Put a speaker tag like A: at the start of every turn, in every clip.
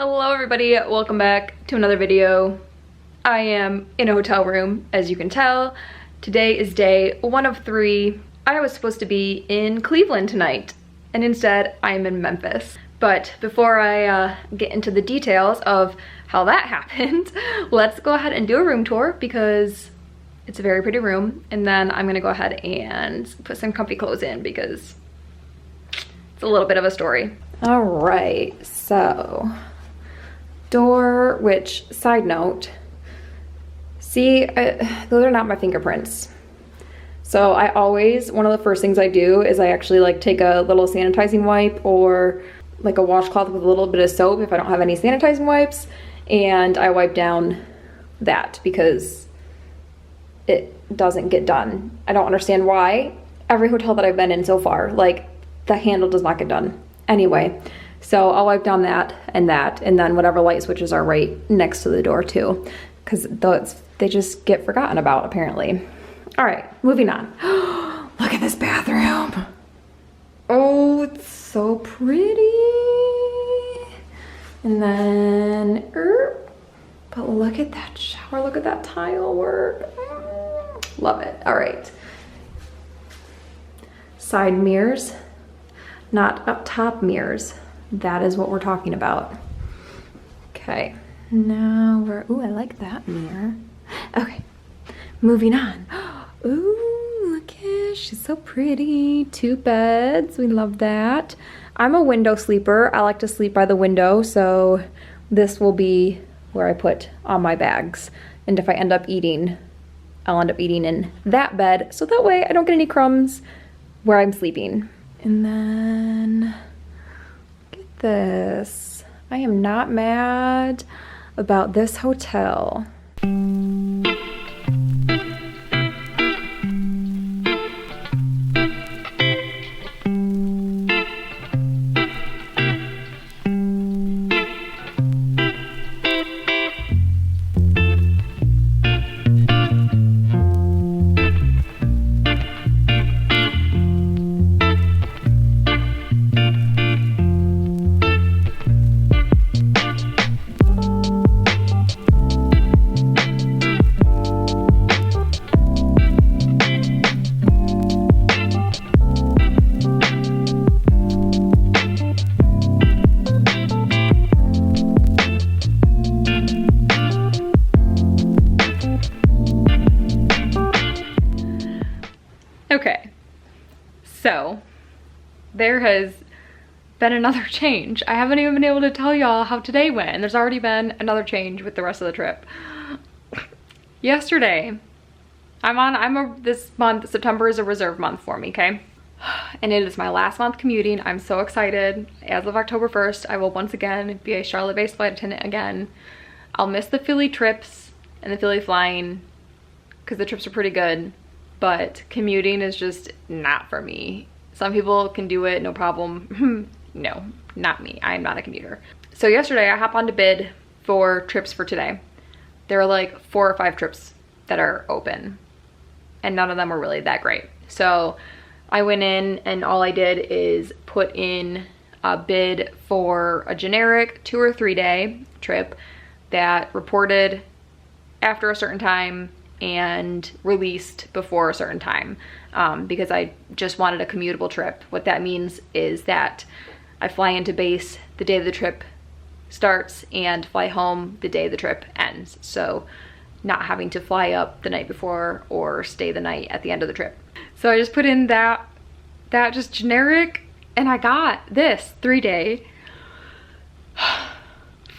A: Hello everybody, welcome back to another video. I am in a hotel room, as you can tell. Today is day 1 of 3. I was supposed to be in Cleveland tonight, and instead I am in Memphis. But before I get into the details of how that happened, let's go ahead and do a room tour because it's a very pretty room, and then I'm gonna go ahead and put some comfy clothes in because it's a little bit of a story. All right, so door, which, side note, see, those are not my fingerprints. So I always, one of the first things I do is I actually like take a little sanitizing wipe or like a washcloth with a little bit of soap if I don't have any sanitizing wipes, and I wipe down that because it doesn't get done. I don't understand why. Every hotel that I've been in so far, like, the handle does not get done. Anyway, so I'll wipe down that, and then whatever light switches are right next to the door too, because they just get forgotten about apparently. All right, moving on. Look at this bathroom. Oh, it's so pretty. And then, but look at that shower, look at that tile work. Love it. All right. Side mirrors, not up top mirrors. That is what we're talking about. Okay, now ooh, I like that mirror. Okay, moving on. Ooh, look at, she's so pretty. 2 beds, we love that. I'm a window sleeper. I like to sleep by the window, so this will be where I put all my bags. And if I end up eating, I'll end up eating in that bed, so that way I don't get any crumbs where I'm sleeping. And then, look at this. I am not mad about this hotel. Okay, so there has been another change. I haven't even been able to tell y'all how today went, and there's already been another change with the rest of the trip. Yesterday, this month, September is a reserve month for me, okay? And it is my last month commuting. I'm so excited. As of October 1st, I will once again be a Charlotte-based flight attendant again. I'll miss the Philly trips and the Philly flying because the trips are pretty good. But commuting is just not for me. Some people can do it, no problem. No, not me. I am not a commuter. So yesterday I hop on to bid for trips for today. There are like 4 or 5 trips that are open, and none of them are really that great. So I went in and all I did is put in a bid for a generic 2 or 3 day trip that reported after a certain time and released before a certain time, because I just wanted a commutable trip. What that means is that I fly into base the day the trip starts and fly home the day the trip ends. So not having to fly up the night before or stay the night at the end of the trip. So I just put in that just generic, and I got this 3-day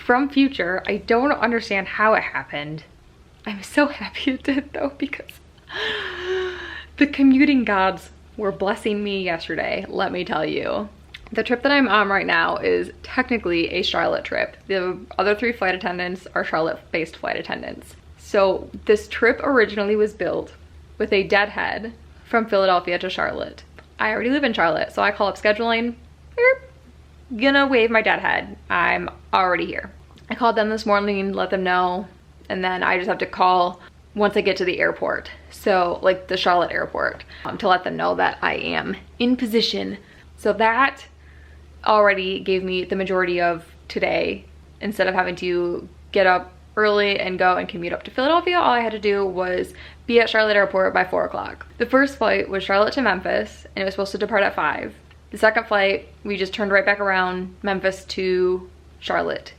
A: from Future. I don't understand how it happened. I'm so happy it did though, because the commuting gods were blessing me yesterday, let me tell you. The trip that I'm on right now is technically a Charlotte trip. The other 3 flight attendants are Charlotte-based flight attendants. So this trip originally was built with a deadhead from Philadelphia to Charlotte. I already live in Charlotte, so I call up scheduling. Gonna wave my deadhead. I'm already here. I called them this morning, let them know, and then I just have to call once I get to the airport. So like the Charlotte airport, to let them know that I am in position. So that already gave me the majority of today instead of having to get up early and go and commute up to Philadelphia, all I had to do was be at Charlotte Airport by 4 o'clock. The first flight was Charlotte to Memphis, and it was supposed to depart at 5. The second flight, we just turned right back around, Memphis to Charlotte.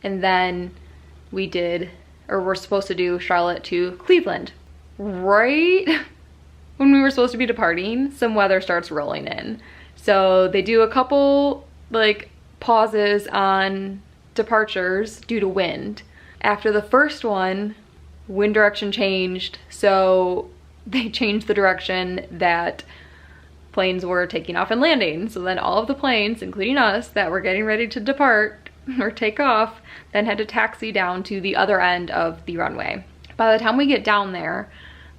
A: And then we're supposed to do Charlotte to Cleveland. Right when we were supposed to be departing, some weather starts rolling in. So they do a couple like pauses on departures due to wind. After the first one, wind direction changed, so they changed the direction that planes were taking off and landing. So then all of the planes, including us, that were getting ready to depart or take off, then had to taxi down to the other end of the runway. By the time we get down there,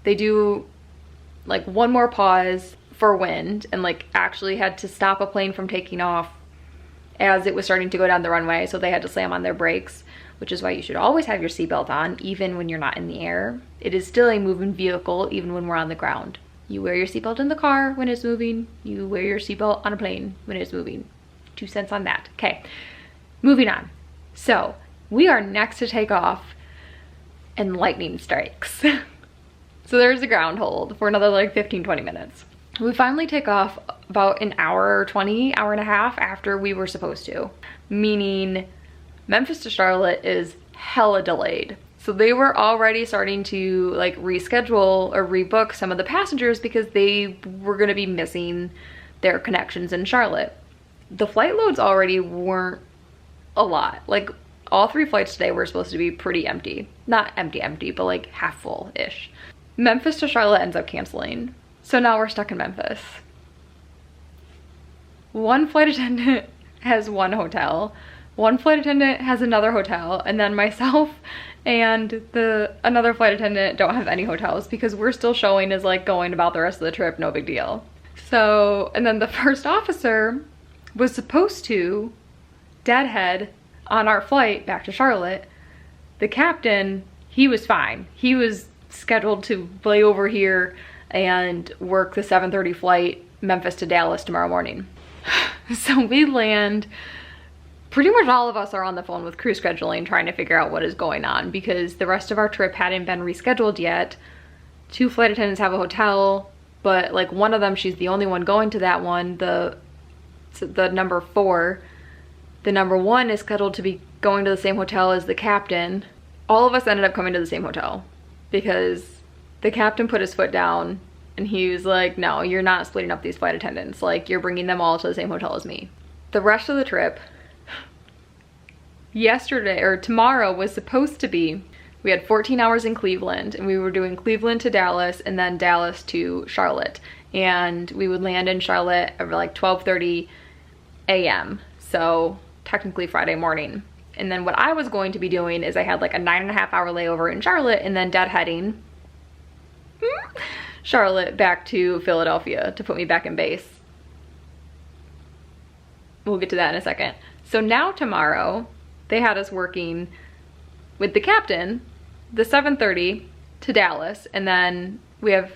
A: they do like one more pause for wind and like actually had to stop a plane from taking off as it was starting to go down the runway, so they had to slam on their brakes, which is why you should always have your seatbelt on even when you're not in the air. It is still a moving vehicle even when we're on the ground. You wear your seatbelt in the car when it's moving, you wear your seatbelt on a plane when it's moving. 2 cents on that. Okay, moving on. So we are next to take off and lightning strikes. So there's a ground hold for another like 15-20 minutes. We finally take off about an hour or 20, hour and a half after we were supposed to, meaning Memphis to Charlotte is hella delayed. So they were already starting to like reschedule or rebook some of the passengers because they were gonna be missing their connections in Charlotte. The flight loads already weren't a lot. Like all 3 flights today were supposed to be pretty empty. Not empty, but like half full-ish. Memphis to Charlotte ends up canceling. So now we're stuck in Memphis. One flight attendant has one hotel, one flight attendant has another hotel, and then myself and another flight attendant don't have any hotels because we're still showing as like going about the rest of the trip, no big deal. So, and then the first officer was supposed to deadhead on our flight back to Charlotte. The captain, he was fine. He was scheduled to lay over here and work the 7:30 flight Memphis to Dallas tomorrow morning. So we land, pretty much all of us are on the phone with crew scheduling trying to figure out what is going on because the rest of our trip hadn't been rescheduled yet. 2 flight attendants have a hotel, but like one of them, she's the only one going to that one, the number 4. The number 1 is scheduled to be going to the same hotel as the captain. All of us ended up coming to the same hotel because the captain put his foot down and he was like, no, you're not splitting up these flight attendants. Like, you're bringing them all to the same hotel as me. The rest of the trip, yesterday or tomorrow was supposed to be, we had 14 hours in Cleveland and we were doing Cleveland to Dallas and then Dallas to Charlotte. And we would land in Charlotte at like 12:30 a.m. So technically Friday morning. And then what I was going to be doing is I had like a 9.5 hour layover in Charlotte and then deadheading Charlotte back to Philadelphia to put me back in base. We'll get to that in a second. So now tomorrow, they had us working with the captain, the 7:30 to Dallas, and then we have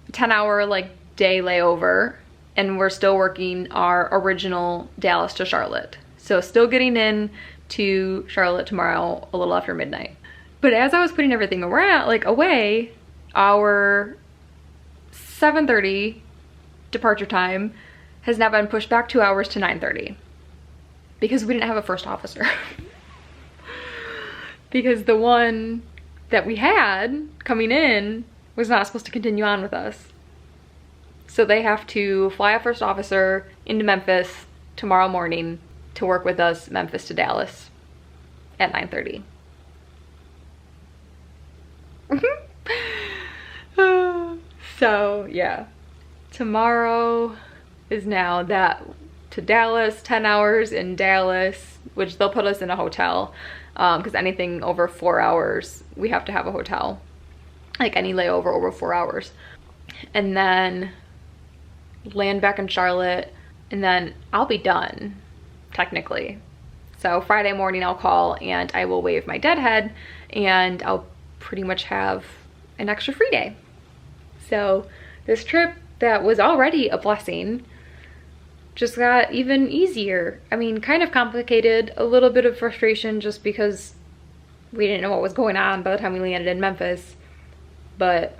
A: a 10-hour like day layover, and we're still working our original Dallas to Charlotte. So still getting in to Charlotte tomorrow a little after midnight. But as I was putting everything around, like away, our 7:30 departure time has now been pushed back 2 hours to 9:30 because we didn't have a first officer. Because the one that we had coming in was not supposed to continue on with us. So they have to fly a first officer into Memphis tomorrow morning to work with us Memphis to Dallas at 9:30. So yeah, tomorrow is now that to Dallas, 10 hours in Dallas, which they'll put us in a hotel because anything over 4 hours, we have to have a hotel. Like any layover over 4 hours. And then land back in Charlotte, and then I'll be done, technically. So Friday morning I'll call and I will waive my deadhead and I'll pretty much have an extra free day. So this trip that was already a blessing just got even easier. I mean, kind of complicated, a little bit of frustration just because we didn't know what was going on by the time we landed in Memphis. But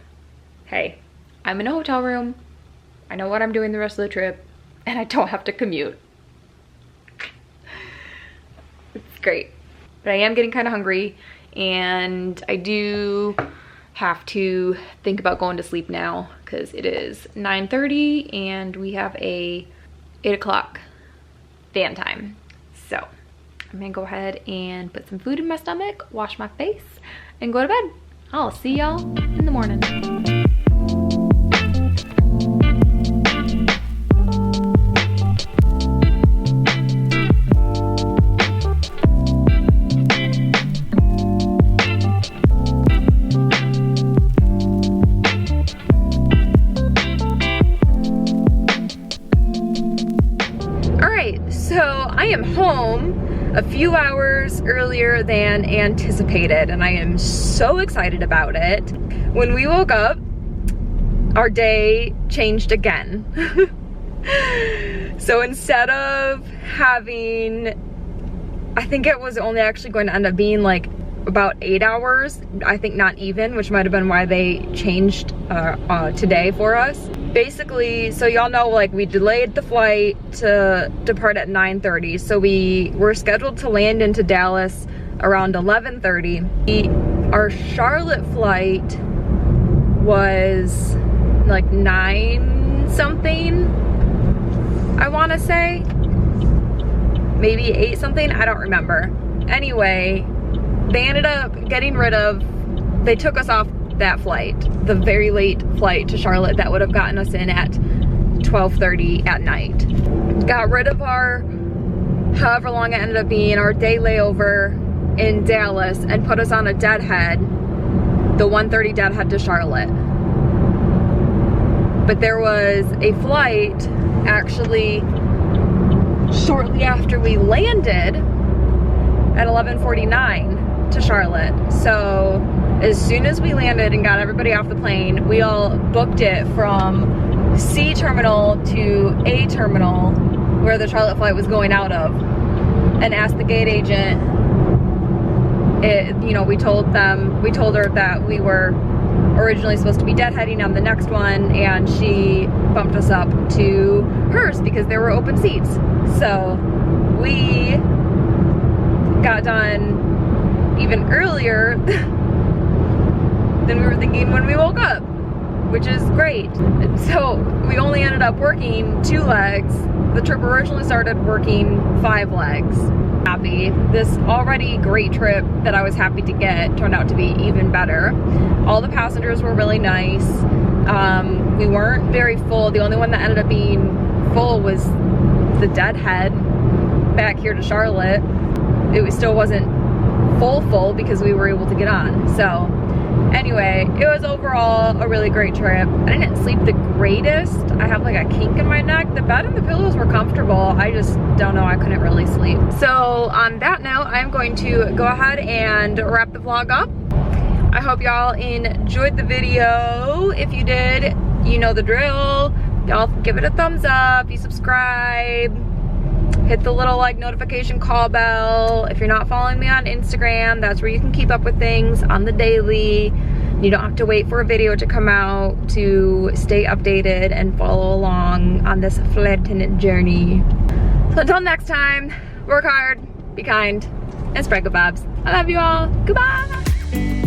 A: hey, I'm in a hotel room. I know what I'm doing the rest of the trip, and I don't have to commute. It's great. But I am getting kind of hungry, and I do have to think about going to sleep now because it is 9:30 and we have a 8 o'clock van time. So I'm gonna go ahead and put some food in my stomach, wash my face, and go to bed. I'll see y'all in the morning. So I am home a few hours earlier than anticipated, and I am so excited about it. When we woke up, our day changed again. So instead of having, I think it was only actually going to end up being like about 8 hours, I think not even, which might have been why they changed today for us. Basically, so y'all know, like, we delayed the flight to depart at 9:30, so we were scheduled to land into Dallas around 11:30. Our Charlotte flight was like 9 something, I want to say, maybe 8 something, I don't remember. Anyway, they ended up getting rid of, they took us off that flight, the very late flight to Charlotte that would have gotten us in at 12:30 at night. Got rid of our, however long it ended up being, our day layover in Dallas, and put us on a deadhead, the 1:30 deadhead to Charlotte. But there was a flight actually shortly after we landed at 11:49 to Charlotte. So as soon as we landed and got everybody off the plane, we all booked it from C terminal to A terminal, where the Charlotte flight was going out of, and asked the gate agent. You know, we told her that we were originally supposed to be deadheading on the next one, and she bumped us up to hers because there were open seats. So we got done even earlier than we were thinking when we woke up, which is great. So we only ended up working 2 legs. The trip originally started working 5 legs. Happy. This already great trip that I was happy to get turned out to be even better. All the passengers were really nice. We weren't very full. The only one that ended up being full was the deadhead back here to Charlotte. It still wasn't full because we were able to get on. So anyway, it was overall a really great trip. I didn't sleep the greatest. I have like a kink in my neck. The bed and the pillows were comfortable. I just don't know, I couldn't really sleep. So on that note, I'm going to go ahead and wrap the vlog up. I hope y'all enjoyed the video. If you did, you know the drill. Y'all give it a thumbs up, you subscribe, hit the little like notification call bell. If you're not following me on Instagram, that's where you can keep up with things on the daily. You don't have to wait for a video to come out to stay updated and follow along on this flight attendant journey. So until next time, work hard, be kind, and spread good vibes. I love you all. Goodbye.